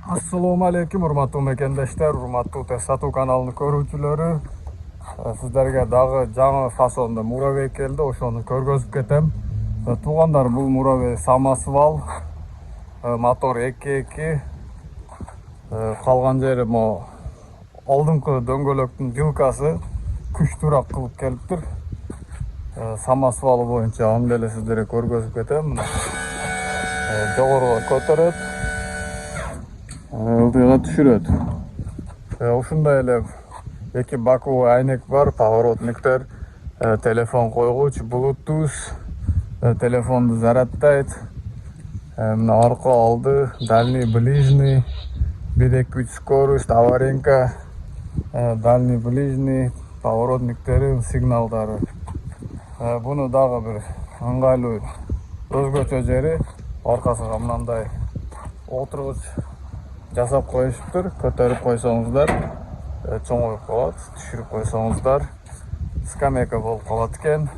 Assalomu alaykum, hurmatli mekendeshler, hurmatli Tesatu kanalını көрүүчүлөрү. Sizlerge dagы жаңы фасонда Muravey келди, ошону көргөзүп кетем. Туугандар, бул Muravey Самосвал, мотор 2.2. Калган жери мо алдыңкы дөңгөлөктүн жилкасы күчтүүрөөк кылып келиптир. Самосвалы боюнча аны деле сиздерге көргөзүп кетем. Жогоруга көтөрөт, ылдыйга түшүрөт. Ушундай эле эки баковой айнек бар, поворотниктер, телефон койгуч, Bluetooth, телефонду заряддайт. Мына арка алды, дальний, ближний, 1.2 скорость, аваринка, дальний, ближний, поворотниктери, сигналдары. Буну дагы бир ыңгайлуу өзгөчө жери аркасыга мындай отургуч жасап коюшуптур. Көтөрүп койсоңуздар чоңоюп калат, түшүрүп койсоңуздар скамейка болуп калат экен.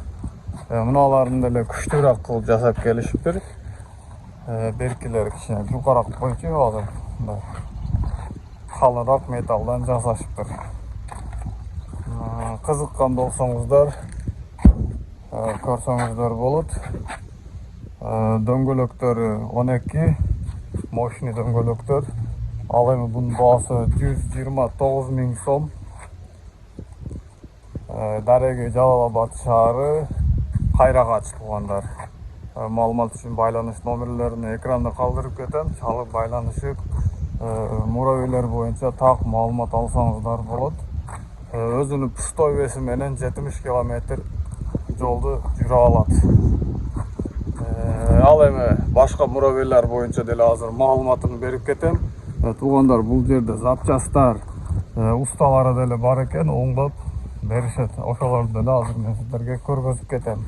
Мыналарын деле күчтүүрөөк кылып жасап келишиптир. Беркилер кичине жукараак койчу, азыр мындай калыныраак металлдан жасашыптыр. Кызыккан болсоңуздар көрсөңүздөр болот. Дөңгөлөктөрү 12, мощный дөңгөлөктөр. Ал эми бунун баасы 129 000 сом. Дареги Жалал Абад шаары, Кайрагач, туугандар. Маалымат үчүн байланыш номерлерин экранда калтырып кетем. Чалып байланышып Muraveyler боюнча так маалымат алсаңыздар болот. Өзүнүн пустой веси менен 70 км жолду жүрө алат. Ал эми башка Muraveyler боюнча деле азыр маалыматын берип кетем. Туугандар, бул жерде запчастар, усталары деле бар экен, оңдоп беришет. Ошолорду деле азыр мен сиздерге көргөзүп кетем.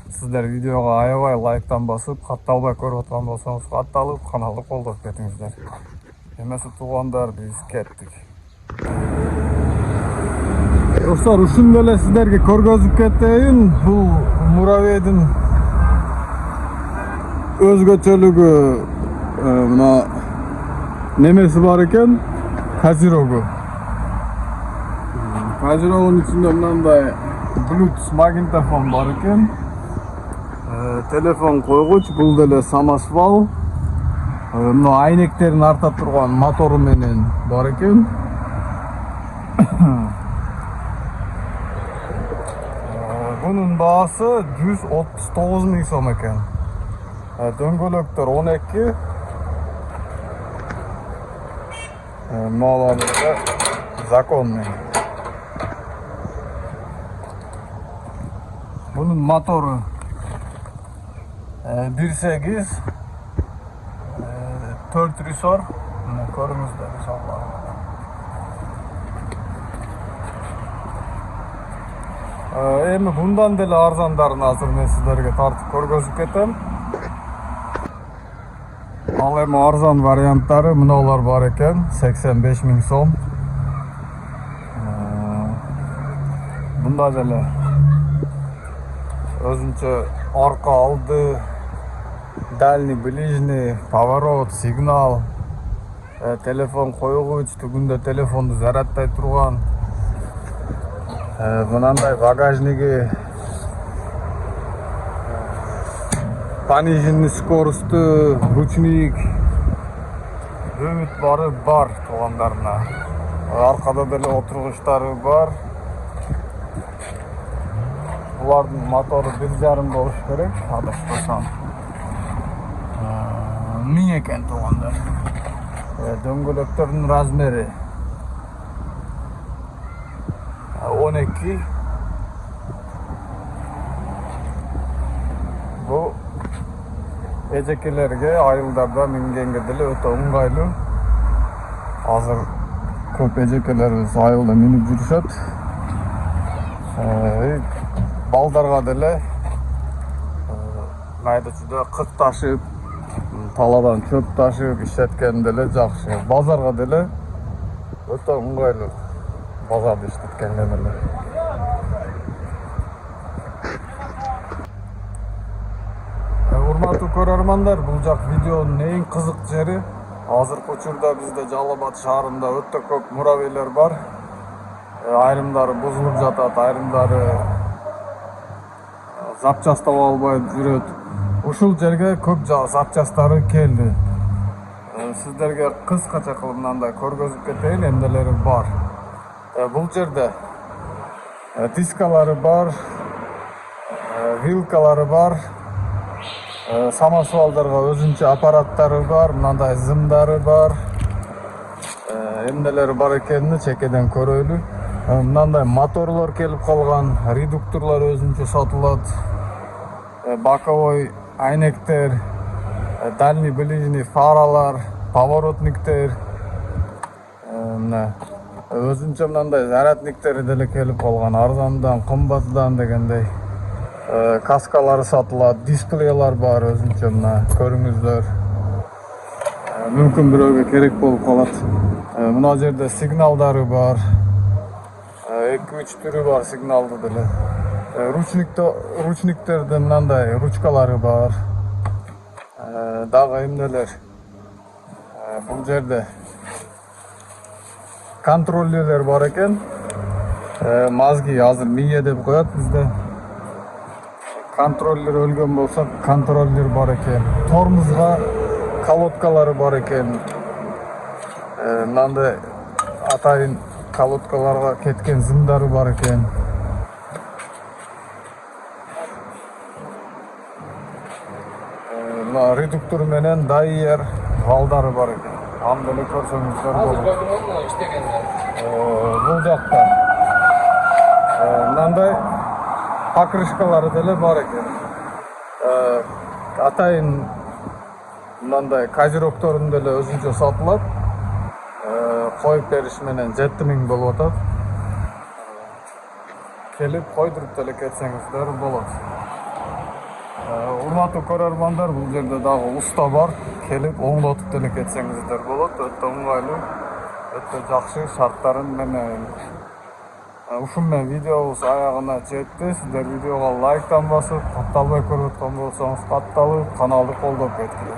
Сиздер видеого аябай лайктан басып, катталбай көрүп аткан болсоңуз катталып, каналды колдоп кетиңиздер. Эмесе туугандар, биз кеттик. Достор, ушуну эле сиздерге көргөзүп кетейин. Бул Muravey'дин өзгөчөлүгү мына немеси бар экен, Козерогу. Козерогунун ичинде мындай Bluetooth магнитофон бар экен. Телефон койгуч, бул деле Самосвал. Мына айнектерин арта турган мотору менен бар экен. Bunun baası 139 000 сом экен. Дөңгөлөктөр 12. Малары законный. Bunun motoru 1.8, 4 rüsor. Көрүңүздөр иншалла. Эми bundan деле арзандарын азыр мен сиздерге тартып көргөзүп кетем. Ал эми арзан варианттары мыналар бар экен, 85 000 сом. Бунда деле өзүнчө арка алды, дальний, ближний, поворот, сигнал, телефон койгуч, түгүндө телефонду заряддай турган. Мынандай багажниги, пониженный скоросттуу, ручник, дөмүт бары бар туугандарына. Аркада деле отургучтары бар. Булардын мотору 1.5 болуш керек, адаспасам. 1000 экен туугандар. Дөңгөлөктөрдүн размери 12. Бу эжекелерге, айылдарда мингенге деле өтө ыңгайлуу. Азыр көп эжекелерибиз айылда минип жүрүшөт. Балдарга деле майда чүйдө кык ташып, таладан чөп ташып иштеткен деле жакшы. Базарга деле өтө ыңгайлуу. Базарды иштеткенге деле. Урматтуу көрөрмандар, бул жак видеонун эң кызык жери Азыркы учурда бизде Жалал Абад шаарында өтө көп муравейлер бар. Айрымдары бузулуп жатат, айрымдары запчасть таба албай жүрөт. Ушул жерге көп запчасттары келди. Сиздерге кыскача кылып мындай көргөзүп кетейин, эмнелери бар. Бул жерде дискалары бар, вилкалары бар, самосвалдарга өзүнчө аппараттары бар, мындай зымдары бар. Эмнелери бар экенин чекеден көрөлү. Мындай моторлор келип калган, редукторлор өзүнчө сатылат. Боковой айнектер, дальний ближний фаралар, поворотниктер, өзүнчө мындай зарядниктери деле келип калган, арзандан, кымбатдан дегендей. Каскалары сатылат, дисплейлер бар өзүнчө, мына көрүңүздөр. Мүмкүн бирөөгө керек болуп калат. Мына жерде сигналдары бар. 2-3 түрү бар сигналды деле. Ручниктерде мындай ручкалары бар. Дагы эмнелер? Бул жерде контроллерлер бар экен. Мазги азыр мие деп коет бизде. Контроллер өлгөн болсо, контроллер бар экен. Тормозго колодкалары бар экен. Мындай атайын колодкаларга кеткен зымдары бар экен. Мына редуктор менен дайер валдары бар экен. Аны деле көрсөңүздөр болот. Бул жакта мындай покрышкалары деле бар экен. Атайын мындай козерогторун деле өзүнчө сатылат. Коюп бериш менен 7000 болуп атат. Келип койдуруп деле кетсеңиздер болот. Урматтуу көрөрмандар, бул жерде дагы уста бар. Келип оңдотуп деле кетсеңиздер болот. Өтө ыңгайлуу, өтө жакшы шарттарын менен. Ушун менен видеобуз аягына жетти. Сиздер видеого лайктан басып, катталбай көрүп аткан болсоңуз катталып, каналды колдоп кеткиле.